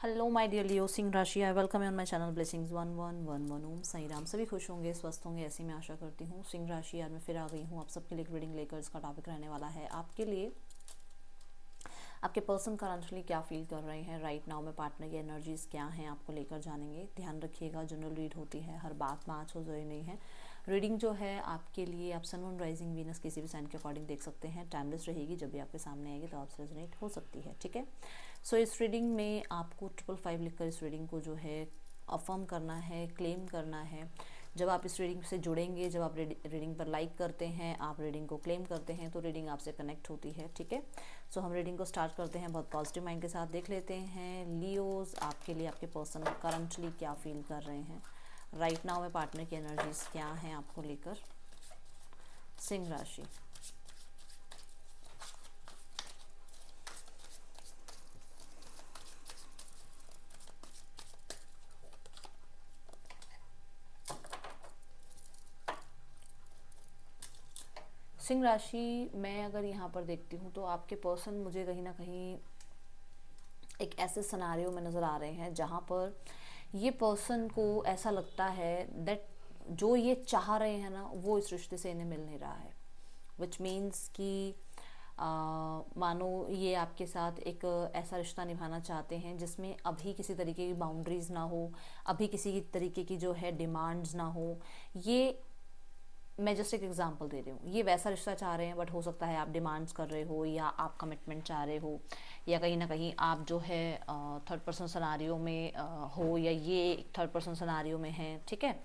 Hello my dear लियो सिंह राशि, I welcome you on my channel blessings 1111 ओम साई राम। सभी खुश होंगे, स्वस्थ होंगे, ऐसी मैं आशा करती हूँ। सिंह राशि आज मैं फिर आ गई हूँ आप सबके लिए रीडिंग लेकर। इसका टॉपिक रहने वाला है आपके लिए आपके पर्सन करंटली क्या फील कर रहे हैं राइट नाउ में, पार्टनर की एनर्जीज क्या हैं आपको लेकर जानेंगे। ध्यान रखिएगा, जनरल रीड होती है, हर बात मैच हो जाए नहीं है। रीडिंग जो है आपके लिए आप सन मून राइजिंग वीनस किसी भी साइन के अकॉर्डिंग देख सकते हैं। टाइमलेस रहेगी, जब भी आपके सामने आएगी तो आपसे रेजोनेट हो सकती है, ठीक है। सो इस रीडिंग में आपको 555 लिखकर इस रीडिंग को जो है अफर्म करना है, क्लेम करना है। जब आप इस रीडिंग से जुड़ेंगे, जब आप रीडिंग पर लाइक करते हैं, आप रीडिंग को क्लेम करते हैं, तो रीडिंग आपसे कनेक्ट होती है, ठीक है। सो हम रीडिंग को स्टार्ट करते हैं, बहुत पॉजिटिव माइंड के साथ देख लेते हैं। लियोज आपके लिए आपके पर्सन करंटली क्या फील कर रहे हैं राइट नाउ में, पार्टनर की एनर्जीज क्या हैं आपको लेकर। सिंह राशि, सिंह राशि मैं अगर यहाँ पर देखती हूँ तो आपके पर्सन मुझे कहीं ना कहीं एक ऐसे सिनेरियो में नज़र आ रहे हैं जहाँ पर ये पर्सन को ऐसा लगता है दैट जो ये चाह रहे हैं ना वो इस रिश्ते से इन्हें मिल नहीं रहा है। विच मीन्स कि मानो ये आपके साथ एक ऐसा रिश्ता निभाना चाहते हैं जिसमें अभी किसी तरीके की बाउंड्रीज ना हो, अभी किसी तरीके की जो है डिमांड्स ना हो। ये मैं जस्ट एक एग्जांपल दे रही हूँ, ये वैसा रिश्ता चाह रहे हैं बट हो सकता है आप डिमांड्स कर रहे हो या आप कमिटमेंट चाह रहे हो, या कहीं ना कहीं आप जो है थर्ड पर्सन सिनेरियो में हो, या ये थर्ड पर्सन सिनेरियो में है, ठीक है।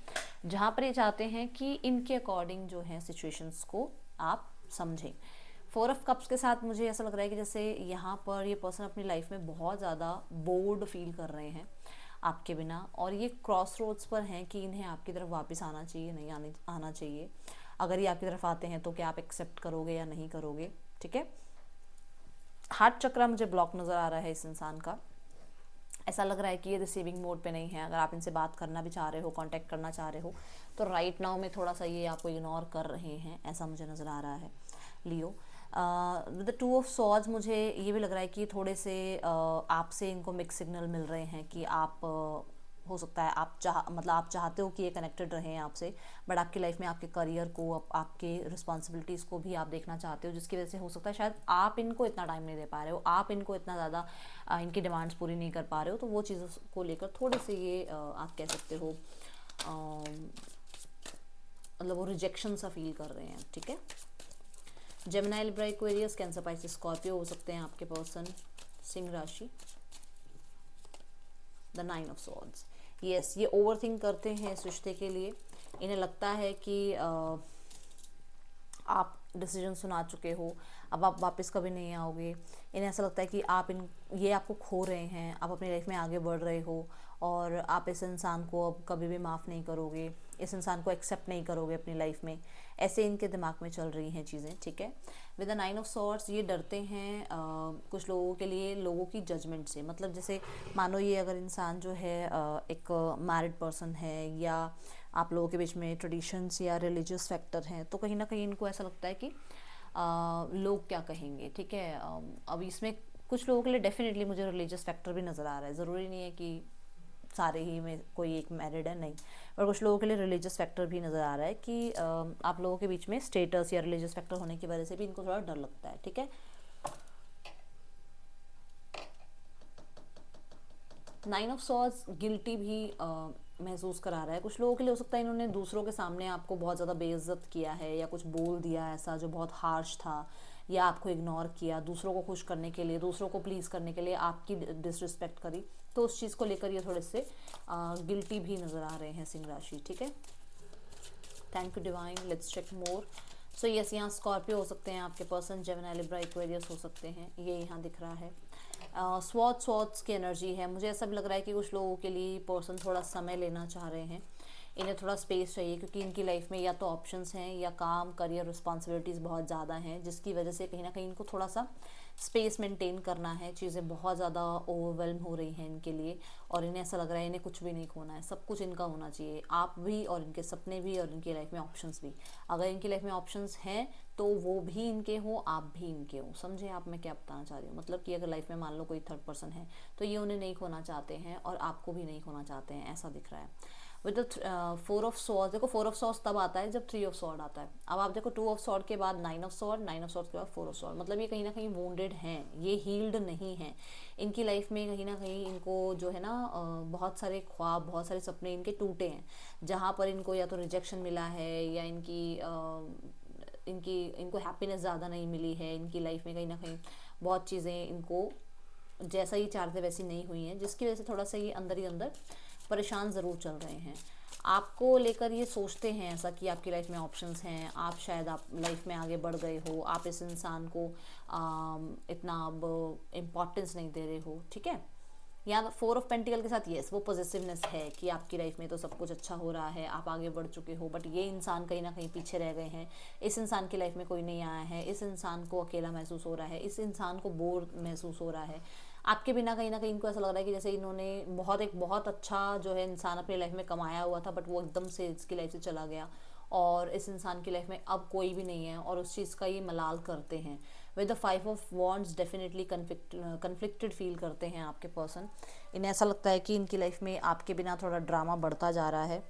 जहाँ पर ये चाहते हैं कि इनके अकॉर्डिंग जो है सिचुएशंस को आप समझें। 4 ऑफ कप्स के साथ मुझे ऐसा लग रहा है कि जैसे यहाँ पर ये पर्सन अपनी लाइफ में बहुत ज़्यादा बोर्ड फील कर रहे हैं आपके बिना, और ये क्रॉस रोड्स पर हैं कि इन्हें आपकी तरफ वापस आना चाहिए, नहीं आना चाहिए। अगर ये आपकी तरफ आते हैं तो क्या आप एक्सेप्ट करोगे या नहीं करोगे, ठीक है। हार्ट चक्रा मुझे ब्लॉक नज़र आ रहा है इस इंसान का। ऐसा लग रहा है कि ये रिसीविंग मोड पे नहीं है। अगर आप इनसे बात करना भी चाह रहे हो, कांटेक्ट करना चाह रहे हो, तो राइट नाउ में थोड़ा सा ये आपको इग्नोर कर रहे हैं, ऐसा मुझे नज़र आ रहा है लियो। विद 2 ऑफ सॉर्ड्स मुझे ये भी लग रहा है कि थोड़े से आपसे इनको मिक्स सिग्नल मिल रहे हैं कि आप हो सकता है आप मतलब आप चाहते हो कि ये कनेक्टेड रहें आपसे, बट आपकी लाइफ में आपके करियर को, आपके रिस्पॉन्सिबिलिटीज़ को भी आप देखना चाहते हो, जिसकी वजह से हो सकता है शायद आप इनको इतना टाइम नहीं दे पा रहे हो, आप इनको इतना ज़्यादा इनकी डिमांड्स पूरी नहीं कर पा रहे हो। तो वो चीज़ों को लेकर थोड़े से ये आप कह सकते हो मतलब वो रिजेक्शन सा फील कर रहे हैं, ठीक है। Gemini, Libra, Aquarius, cancer, Pisces, Scorpio हो सकते हैं आपके पर्सन। सिंह राशि, द 9 ऑफ सॉर्ड्स। यस, ये ओवरथिंक करते हैं इस रिश्ते के लिए। इन्हें लगता है कि आप डिसीजन सुना चुके हो, अब आप वापस कभी नहीं आओगे। इन्हें ऐसा लगता है कि ये आपको खो रहे हैं, आप अपनी लाइफ में आगे बढ़ रहे हो और आप इस इंसान को अब कभी भी माफ़ नहीं करोगे, इस इंसान को एक्सेप्ट नहीं करोगे अपनी लाइफ में। ऐसे इनके दिमाग में चल रही हैं चीज़ें, ठीक है। विद द 9 ऑफ सॉर्ड्स ये डरते हैं कुछ लोगों के लिए लोगों की जजमेंट से। मतलब जैसे मानो ये अगर इंसान जो है एक मैरिड पर्सन है, या आप लोगों के बीच में ट्रेडिशंस या रिलीजियस फैक्टर हैं, तो कहीं ना कहीं इनको ऐसा लगता है कि लोग क्या कहेंगे, ठीक है। अब इसमें कुछ लोगों के लिए डेफिनेटली मुझे रिलीजियस फैक्टर भी नज़र आ रहा है। ज़रूरी नहीं है कि सारे ही में कोई एक मैरिड है, नहीं, पर कुछ लोगों के लिए रिलीजियस फैक्टर भी नज़र आ रहा है कि आप लोगों के बीच में स्टेटस या रिलीजियस फैक्टर होने की वजह से भी इनको थोड़ा डर लगता है, ठीक है। 9 ऑफ सॉर्ड्स गिल्टी भी महसूस करा रहा है कुछ लोगों के लिए। हो सकता है इन्होंने दूसरों के सामने आपको बहुत ज़्यादा बेइज्जत किया है, या कुछ बोल दिया ऐसा जो बहुत हार्श था, या आपको इग्नोर किया दूसरों को खुश करने के लिए, दूसरों को प्लीज़ करने के लिए आपकी डिसरिस्पेक्ट करी। तो उस चीज़ को लेकर ये थोड़े से गिल्टी भी नज़र आ रहे हैं सिंह राशि, ठीक है। Thank you divine, let's check more. So yes, यहाँ स्कॉर्पियो हो सकते हैं आपके पर्सन, जेमिनी, लिब्रा, एक्वेरियस हो सकते हैं, ये यहाँ दिख रहा है। स्वॉट्स की एनर्जी है। मुझे ऐसा भी लग रहा है कि कुछ लोगों के लिए पर्सन थोड़ा समय लेना चाह रहे हैं, इन्हें थोड़ा स्पेस चाहिए, क्योंकि इनकी लाइफ में या तो ऑप्शंस हैं या काम, करियर, रिस्पॉन्सिबिलिटीज़ बहुत ज़्यादा हैं, जिसकी वजह से कहीं ना कहीं इनको थोड़ा सा स्पेस मेंटेन करना है, चीज़ें बहुत ज़्यादा ओवरवेल्म हो रही हैं इनके लिए और इन्हें ऐसा लग रहा है इन्हें कुछ भी नहीं खोना है, सब कुछ इनका होना चाहिए, आप भी और इनके सपने भी और इनकी लाइफ में ऑप्शंस भी। अगर इनकी लाइफ में ऑप्शंस हैं तो वो भी इनके हो, आप भी इनके हो। समझे आप मैं क्या बताना चाह रही हूँ? मतलब कि अगर लाइफ में मान लो कोई थर्ड पर्सन है तो ये उन्हें नहीं खोना चाहते हैं और आपको भी नहीं खोना चाहते हैं, ऐसा दिख रहा है। विद द 4 ऑफ सॉर्ड, देखो 4 ऑफ सॉर्ड तब आता है जब 3 ऑफ सॉर्ड आता है। अब आप देखो 2 ऑफ सॉर्ड के बाद 9 ऑफ सॉर्ड, 9 ऑफ सॉर्ड के बाद 4 ऑफ सॉर्ड, मतलब ये कहीं ना कहीं वोंडेड हैं, ये हील्ड नहीं हैं। इनकी लाइफ में कहीं ना कहीं इनको जो है ना बहुत सारे ख्वाब, बहुत सारे सपने इनके टूटे हैं, जहाँ पर इनको या तो रिजेक्शन मिला है या इनको हैप्पीनेस ज़्यादा नहीं मिली है। इनकी लाइफ में कहीं ना कहीं बहुत चीज़ें इनको जैसा ही चाहते वैसी नहीं हुई हैं, जिसकी वजह से थोड़ा सा ये अंदर ही अंदर परेशान ज़रूर चल रहे हैं। आपको लेकर ये सोचते हैं ऐसा कि आपकी लाइफ में ऑप्शंस हैं, आप शायद आप लाइफ में आगे बढ़ गए हो, आप इस इंसान को इतना अब इम्पोर्टेंस नहीं दे रहे हो, ठीक है। या 4 ऑफ पेंटिकल के साथ यस वो पॉजिटिवनेस है कि आपकी लाइफ में तो सब कुछ अच्छा हो रहा है, आप आगे बढ़ चुके हो, बट ये इंसान कहीं ना कहीं पीछे रह गए हैं। इस इंसान की लाइफ में कोई नहीं आया है, इस इंसान को अकेला महसूस हो रहा है, इस इंसान को बोर महसूस हो रहा है आपके बिना। कहीं ना कहीं इनको ऐसा लग रहा है कि जैसे इन्होंने एक बहुत अच्छा जो है इंसान अपनी लाइफ में कमाया हुआ था, बट वो एकदम से इसकी लाइफ से चला गया और इस इंसान की लाइफ में अब कोई भी नहीं है और उस चीज़ का ये मलाल करते हैं। With the 5 of wands definitely conflicted feel करते हैं आपके पर्सन। इन्हें ऐसा लगता है कि इनकी लाइफ में आपके बिना थोड़ा ड्रामा बढ़ता जा रहा है।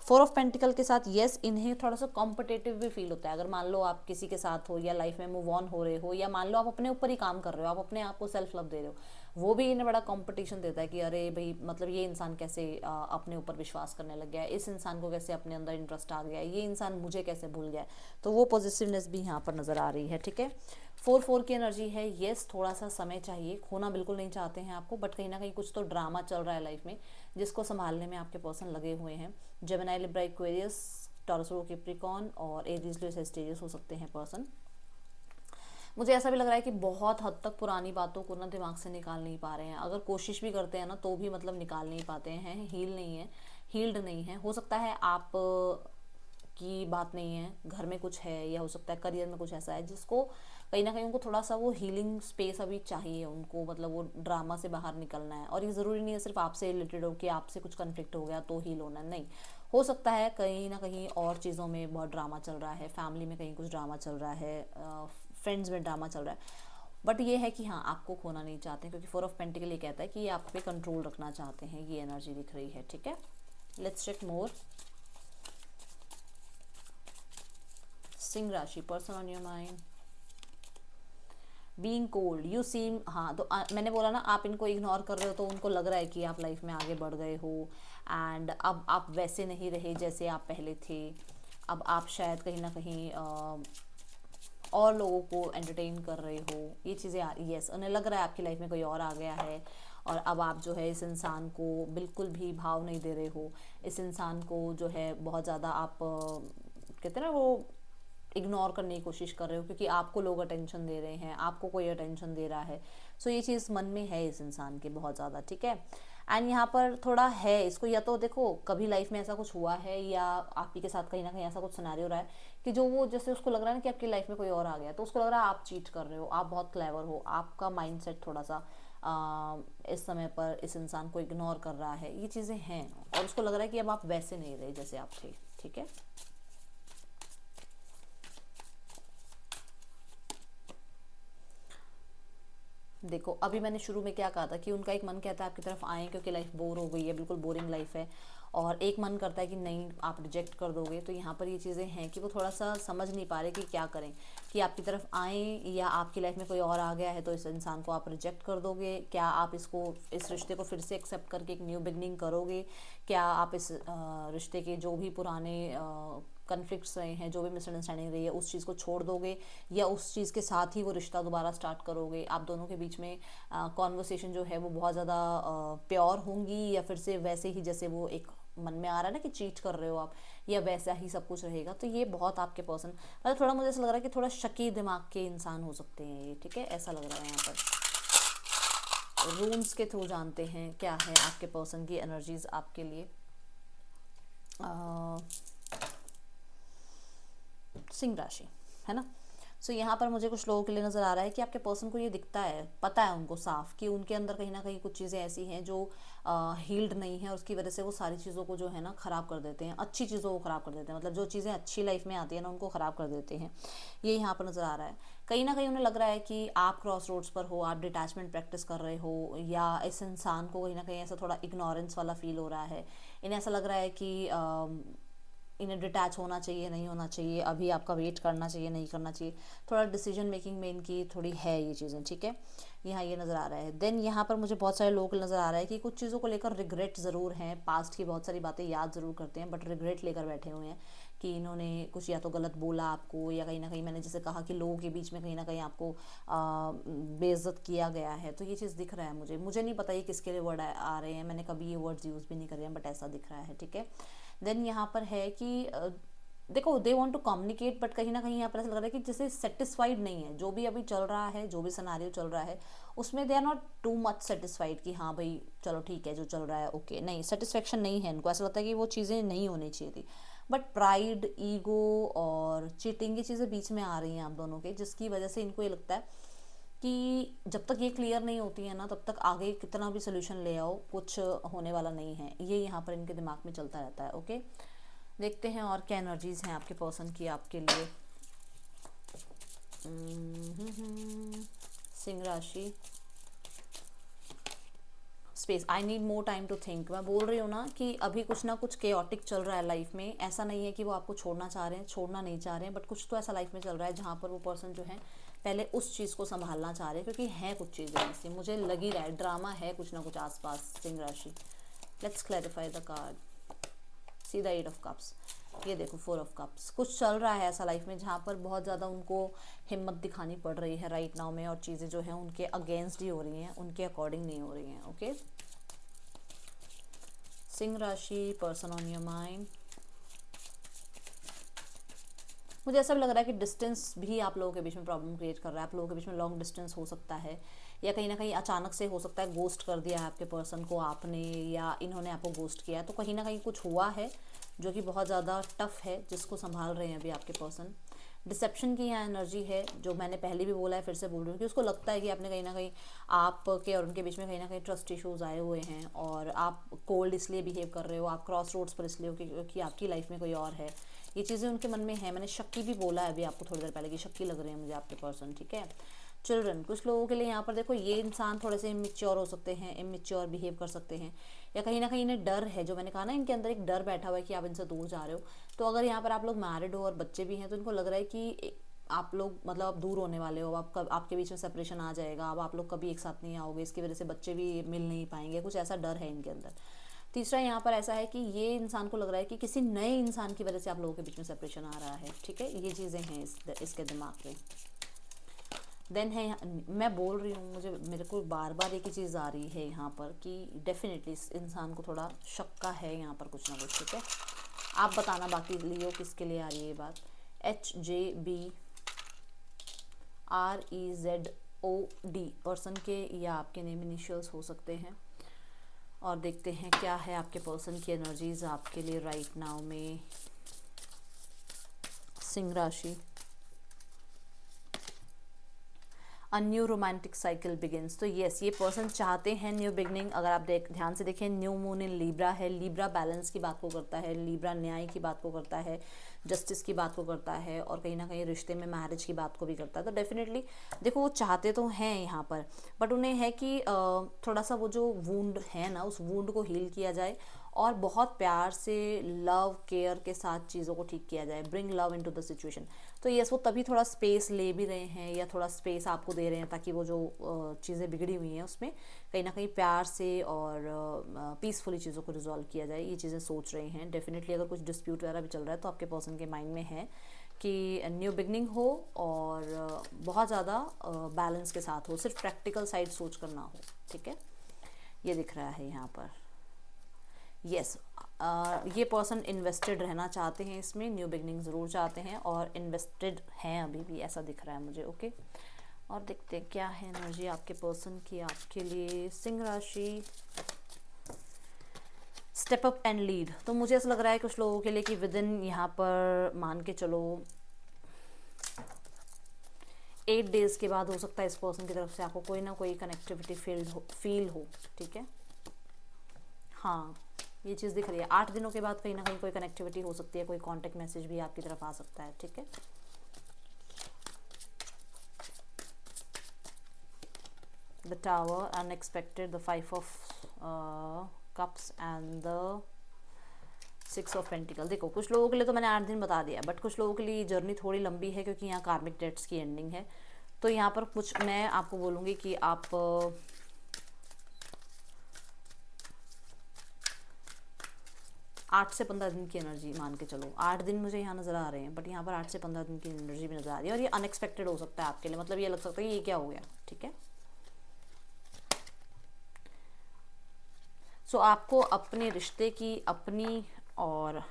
4 ऑफ पेंटिकल के साथ यस इन्हें थोड़ा सा कॉम्पिटेटिव भी फील होता है। अगर मान लो आप किसी के साथ हो या लाइफ में मूव ऑन हो रहे हो, या मान लो आप अपने ऊपर ही काम कर रहे हो, आप अपने आप को सेल्फ लव दे रहे हो, वो भी इन्हें बड़ा कंपटीशन देता है कि अरे भाई मतलब ये इंसान कैसे अपने ऊपर विश्वास करने लग गया है, इस इंसान को कैसे अपने अंदर इंटरेस्ट आ गया है, ये इंसान मुझे कैसे भूल गया है। तो वो पॉजिटिवनेस भी यहाँ पर नज़र आ रही है, ठीक है। 4 की एनर्जी है, यस थोड़ा सा समय चाहिए, खोना बिल्कुल नहीं चाहते हैं आपको, बट कहीं ना कहीं कुछ तो ड्रामा चल रहा है लाइफ में जिसको संभालने में आपके पर्सन लगे हुए हैं। Gemini, Libra, Aquarius, taurus, Capricorn और एरीज, लियो, सैजिटेरियस हो सकते हैं पर्सन। मुझे ऐसा भी लग रहा है कि बहुत हद तक पुरानी बातों को ना दिमाग से निकाल नहीं पा रहे हैं, अगर कोशिश भी करते हैं ना तो भी मतलब निकाल नहीं पाते हैं, हील्ड नहीं है। हो सकता है आप की बात नहीं है, घर में कुछ है, या हो सकता है करियर में कुछ ऐसा है जिसको कहीं ना कहीं उनको थोड़ा सा वो हीलिंग स्पेस अभी चाहिए उनको, मतलब वो ड्रामा से बाहर निकलना है। और ये ज़रूरी नहीं है सिर्फ आपसे रिलेटेड हो कि आपसे कुछ कन्फ्लिक्ट हो गया तो हील होना, नहीं। हो सकता है कहीं ना कहीं और चीज़ों में बहुत ड्रामा चल रहा है, फैमिली में कहीं कुछ ड्रामा चल रहा है, फ्रेंड्स में ड्रामा चल रहा है, बट ये है कि हाँ आपको खोना नहीं चाहते, क्योंकि 4 ऑफ पेंटिकल ये कहता है कि ये आप पे कंट्रोल रखना चाहते हैं, ये एनर्जी दिख रही है, ठीक है। लेट्स चेक मोर। सिंह राशि, person on your mind, being cold, you seem, हाँ तो मैंने बोला ना आप इनको इग्नोर कर रहे हो तो उनको लग रहा है कि आप लाइफ में आगे बढ़ गए हो, एंड अब आप वैसे नहीं रहे जैसे आप पहले थे। अब आप शायद कहीं ना कहीं और लोगों को एंटरटेन कर रहे हो, ये चीज़ें आ रही, यस उन्हें लग रहा है आपकी लाइफ में कोई और आ गया है और अब आप जो है इस इंसान को बिल्कुल भी भाव नहीं दे रहे हो, इस इंसान को जो है बहुत ज़्यादा आप कहते हैं ना वो इग्नोर करने की कोशिश कर रहे हो, क्योंकि आपको लोग अटेंशन दे रहे हैं, आपको कोई अटेंशन दे रहा है। सो ये चीज़ मन में है इस इंसान के बहुत ज़्यादा, ठीक है। एंड यहाँ पर थोड़ा है इसको, या तो देखो कभी लाइफ में ऐसा कुछ हुआ है या आप ही के साथ कहीं ना कहीं ऐसा कुछ सिनेरियो रहा है कि जो वो जैसे उसको लग रहा है ना कि आपकी लाइफ में कोई और आ गया, तो उसको लग रहा है आप चीट कर रहे हो, आप बहुत क्लेवर हो, आपका माइंडसेट थोड़ा सा इस समय पर इस इंसान को इग्नोर कर रहा है, ये चीज़ें हैं। और उसको लग रहा है कि अब आप वैसे नहीं रहे जैसे आप थे, ठीक है। देखो अभी मैंने शुरू में क्या कहा था कि उनका एक मन कहता है आपकी तरफ आए क्योंकि लाइफ बोर हो गई है, बिल्कुल बोरिंग लाइफ है, और एक मन करता है कि नहीं आप रिजेक्ट कर दोगे। तो यहाँ पर ये चीज़ें हैं कि वो थोड़ा सा समझ नहीं पा रहे कि क्या करें, कि आपकी तरफ आए या आपकी लाइफ में कोई और आ गया है तो इस इंसान को आप रिजेक्ट कर दोगे, क्या आप इस रिश्ते को फिर से एक्सेप्ट करके एक न्यू बिगनिंग करोगे, क्या आप इस रिश्ते के जो भी पुराने कन्फ्लिक्ट्स रहे हैं, जो भी मिसअंडरस्टैंडिंग रही है उस चीज़ को छोड़ दोगे, या उस चीज़ के साथ ही वो रिश्ता दोबारा स्टार्ट करोगे। आप दोनों के बीच में कॉन्वर्सेशन जो है वो बहुत ज़्यादा प्योर होंगी, या फिर से वैसे ही जैसे वो एक मन में आ रहा है ना कि चीट कर रहे हो आप, या वैसा ही सब कुछ रहेगा। तो ये बहुत आपके पर्सन मतलब थोड़ा मुझे ऐसा लग रहा है कि थोड़ा शकी दिमाग के इंसान हो सकते हैं ये, ठीक है, ऐसा लग रहा है। यहाँ पर रूम्स के थ्रू जानते हैं क्या है आपके पर्सन की एनर्जीज आपके लिए। सिंह राशि है ना, सो यहाँ पर मुझे कुछ लोगों के लिए नज़र आ रहा है कि आपके पर्सन को ये दिखता है, पता है उनको साफ कि उनके अंदर कहीं ना कहीं कुछ चीज़ें ऐसी हैं जो हील्ड नहीं है, और उसकी वजह से वो सारी चीज़ों को जो है ना ख़राब कर देते हैं, अच्छी चीज़ों को ख़राब कर देते हैं, मतलब जो चीज़ें अच्छी लाइफ में आती है ना उनको ख़राब कर देते हैं। ये यहाँ पर नज़र आ रहा है। कहीं ना कहीं उन्हें लग रहा है कि आप क्रॉस रोड्स पर हो, आप डिटैचमेंट प्रैक्टिस कर रहे हो, या इस इंसान को कहीं ना कहीं ऐसा थोड़ा इग्नोरेंस वाला फील हो रहा है। इन्हें ऐसा लग रहा है कि इन्हें डिटैच होना चाहिए, नहीं होना चाहिए, अभी आपका वेट करना चाहिए, नहीं करना चाहिए, थोड़ा डिसीजन मेकिंग में इनकी थोड़ी है ये चीज़ें, ठीक है। यहाँ ये नज़र आ रहा है। देन यहाँ पर मुझे बहुत सारे लोग नज़र आ रहा है कि कुछ चीज़ों को लेकर रिग्रेट ज़रूर हैं, पास्ट की बहुत सारी बातें याद ज़रूर करते हैं, बट रिग्रेट लेकर बैठे हुए हैं कि इन्होंने कुछ या तो गलत बोला आपको, या कहीं ना कहीं मैंने जैसे कहा कि लोगों के बीच में कहीं ना कहीं आपको बेइज्जत किया गया है। तो ये चीज़ दिख रहा है मुझे नहीं पता ये किसके लिए वर्ड आ रहे हैं, मैंने कभी ये वर्ड्स यूज़ भी नहीं करे हैं, बट ऐसा दिख रहा है, ठीक है। देन यहाँ पर है कि देखो they want to communicate, but कहीं ना कहीं यहाँ पर ऐसा लग रहा है कि जैसे सेटिस्फाइड नहीं है जो भी अभी चल रहा है, जो भी सिनेरियो चल रहा है उसमें they are not too much satisfied कि हाँ भाई चलो ठीक है जो चल रहा है ओके, नहीं, सेटिस्फेक्शन नहीं है इनको, ऐसा लगता है कि वो चीज़ें नहीं होनी चाहिए थी। बट प्राइड, ईगो और चीटिंग ये चीज़ें बीच में आ रही हैं आप दोनों के, जिसकी वजह से इनको ये लगता है कि जब तक ये क्लियर नहीं होती है ना तब तक आगे कितना भी सोल्यूशन ले आओ कुछ होने वाला नहीं है, ये यहाँ पर इनके दिमाग में चलता रहता है। ओके, देखते हैं और क्या एनर्जीज हैं आपके पर्सन की आपके लिए। सिंह राशि, space, I need more time to think. मैं बोल रही हूँ ना कि अभी कुछ ना कुछ केओटिक चल रहा है लाइफ में, ऐसा नहीं है कि वो आपको छोड़ना चाह रहे हैं, छोड़ना नहीं चाह रहे हैं, बट कुछ तो ऐसा लाइफ में चल रहा है जहाँ पर वो पर्सन जो है पहले उस चीज़ को संभालना चाह रहे हैं, क्योंकि है कुछ चीज़ें ऐसी, मुझे लग ही रहा है ड्रामा है कुछ ना कुछ आसपास। सिंह राशि, let's clarify the card. See the 8 of cups, ये देखो 4 ऑफ कप्स, कुछ चल रहा है ऐसा लाइफ में जहाँ पर बहुत ज़्यादा उनको हिम्मत दिखानी पड़ रही है राइट नाउ में, और चीज़ें जो हैं उनके अगेंस्ट ही हो रही हैं, उनके अकॉर्डिंग नहीं हो रही हैं। ओके, सिंह राशि, पर्सन ऑन योर माइंड। मुझे ऐसा भी लग रहा है कि डिस्टेंस भी आप लोगों के बीच में प्रॉब्लम क्रिएट कर रहा है, आप लोगों के बीच में लॉन्ग डिस्टेंस हो सकता है, या कहीं ना कहीं अचानक से हो सकता है गोस्ट कर दिया है आपके पर्सन को आपने, या इन्होंने आपको गोस्ट किया है, तो कहीं ना कहीं कुछ हुआ है जो कि बहुत ज़्यादा टफ है, जिसको संभाल रहे हैं अभी आपके पर्सन। डिसेप्शन की यहाँ एनर्जी है, जो मैंने पहले भी बोला है फिर से बोल रही हूँ कि उसको लगता है कि आपने कहीं ना कहीं आपके और उनके बीच में कहीं ना कहीं ट्रस्ट इश्यूज आए हुए हैं, और आप कोल्ड इसलिए बिहेव कर रहे हो, आप क्रॉस रोड्स पर इसलिए हो क्योंकि आपकी लाइफ में कोई और है, ये चीज़ें उनके मन में है। मैंने शक्की भी बोला है अभी आपको थोड़ी देर पहले कि शक्की लग रहे हैं मुझे आपके पर्सन, ठीक है। चिल्ड्रन, कुछ लोगों के लिए यहाँ पर देखो ये इंसान थोड़े से इमेच्योर हो सकते हैं, इमेच्योर बिहेव कर सकते हैं, या कहीं ना कहीं इन्हें डर है, जो मैंने कहा ना इनके अंदर एक डर बैठा हुआ है कि आप इनसे दूर जा रहे हो। तो अगर यहाँ पर आप लोग मैरिड हो और बच्चे भी हैं तो इनको लग रहा है कि आप लोग मतलब आप दूर होने वाले हो, आपके बीच में सेपरेशन आ जाएगा, अब आप लोग कभी एक साथ नहीं आओगे, इसकी वजह से बच्चे भी मिल नहीं पाएंगे, कुछ ऐसा डर है इनके अंदर। तीसरा यहाँ पर ऐसा है कि ये इंसान को लग रहा है कि किसी नए इंसान की वजह से आप लोगों के बीच में सेपरेशन आ रहा है, ठीक है, ये चीज़ें हैं इसके दिमाग में। देन है, मैं बोल रही हूँ मेरे को बार बार एक ही चीज़ आ रही है यहाँ पर कि डेफिनेटली इस इंसान को थोड़ा शक्का है यहाँ पर कुछ ना कुछ, ठीक है। आप बताना बाकी लियो किसके लिए आ रही है ये बात। HJBREZOD पर्सन के या आपके नेम इनिशियल्स हो सकते हैं, और देखते हैं क्या है आपके पर्सन की एनर्जीज आपके लिए राइट नाउ में। सिंह राशि, a new romantic cycle begins. तो यस, ये पर्सन चाहते हैं न्यू बिगनिंग। अगर आप ध्यान से देखें, न्यू मून इन लीब्रा है, लीब्रा बैलेंस की बात को करता है, लीब्रा न्याय की बात को करता है, जस्टिस की बात को करता है, और कहीं ना कहीं रिश्ते में मैरिज की बात को भी करता है। तो डेफिनेटली देखो वो चाहते तो हैं यहाँ पर, बट उन्हें है कि थोड़ा सा वो जो वुंड है ना उस वुंड को हील किया जाए, और बहुत प्यार से लव केयर के साथ चीज़ों को ठीक किया जाए, bring love into the situation. तो यस, वो तभी थोड़ा स्पेस ले भी रहे हैं, या थोड़ा स्पेस आपको दे रहे हैं, ताकि वो जो चीज़ें बिगड़ी हुई हैं उसमें कहीं ना कहीं प्यार से और पीसफुली चीज़ों को रिजॉल्व किया जाए, ये चीज़ें सोच रहे हैं। डेफिनेटली अगर कुछ डिस्प्यूट वगैरह भी चल रहा है तो आपके पर्सन के माइंड में है कि न्यू बिगनिंग हो, और बहुत ज़्यादा बैलेंस के साथ हो, सिर्फ प्रैक्टिकल साइड सोच कर ना हो, ठीक है, ये दिख रहा है यहाँ पर। यस, ये पर्सन इन्वेस्टेड रहना चाहते हैं इसमें, न्यू बिगनिंग ज़रूर चाहते हैं, और इन्वेस्टेड हैं अभी भी, ऐसा दिख रहा है मुझे। ओके, और देखते हैं क्या है एनर्जी आपके पर्सन की आपके लिए। सिंह राशि, स्टेप अप एंड लीड। तो मुझे ऐसा लग रहा है कुछ लोगों के लिए कि विद इन यहाँ पर मान के चलो 8 डेज के बाद हो सकता है इस पर्सन की तरफ से आपको कोई ना कोई कनेक्टिविटी फील हो, ठीक है। हाँ, ये चीज़ दिख रही है, 8 दिनों के बाद कहीं ना कहीं कोई कनेक्टिविटी हो सकती है, कोई कांटेक्ट मैसेज भी आपकी तरफ आ सकता है, ठीक है। The tower, unexpected, the 5 of cups and the 6 of pentacle. देखो कुछ लोगों के लिए तो मैंने 8 दिन बता दिया, बट कुछ लोगों के लिए जर्नी थोड़ी लंबी है, क्योंकि यहाँ कार्मिक डेट्स की एंडिंग है। तो यहाँ पर कुछ मैं आपको बोलूँगी कि आप 8 से 15 दिन की एनर्जी मान के चलो। 8 दिन मुझे यहाँ नज़र आ रहे हैं, बट यहाँ पर 8 से 15 दिन की एनर्जी भी नज़र आ रही है, और ये अनएक्सपेक्टेड हो सकता है आपके लिए, मतलब ये लग सकता है ये क्या हो गया, ठीक है। सो आपको अपने रिश्ते की, अपनी और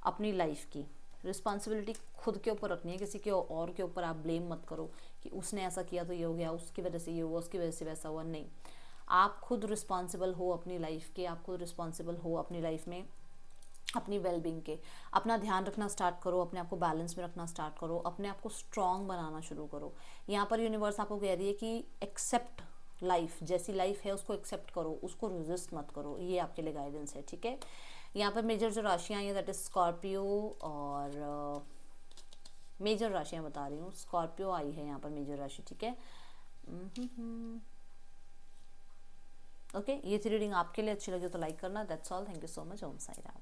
अपनी लाइफ की रिस्पॉन्सिबिलिटी खुद के ऊपर रखनी है, किसी के और के ऊपर आप ब्लेम मत करो कि उसने ऐसा किया तो ये हो गया, उसकी वजह से ये हुआ, उसकी वजह से वैसा हुआ। नहीं, आप खुद रिस्पॉन्सिबल हो अपनी लाइफ के, आप खुद रिस्पॉन्सिबल हो अपनी लाइफ में अपनी वेलबींग के। अपना ध्यान रखना स्टार्ट करो, अपने आप को बैलेंस में रखना स्टार्ट करो, अपने आप को स्ट्रॉन्ग बनाना शुरू करो। यहाँ पर यूनिवर्स आपको कह रही है कि एक्सेप्ट लाइफ, जैसी लाइफ है उसको एक्सेप्ट करो, उसको रेजिस्ट मत करो। ये आपके लिए गाइडेंस है, ठीक है। यहाँ पर मेजर जो राशियाँ हैं दैट इज स्कॉर्पियो, और मेजर राशियाँ बता रही हूँ, स्कॉर्पियो आई है यहाँ पर मेजर राशि, ठीक है। ओके, ये थी रीडिंग आपके लिए। अच्छी लगी तो लाइक करना। That's all, thank you so much. ओम साई राम।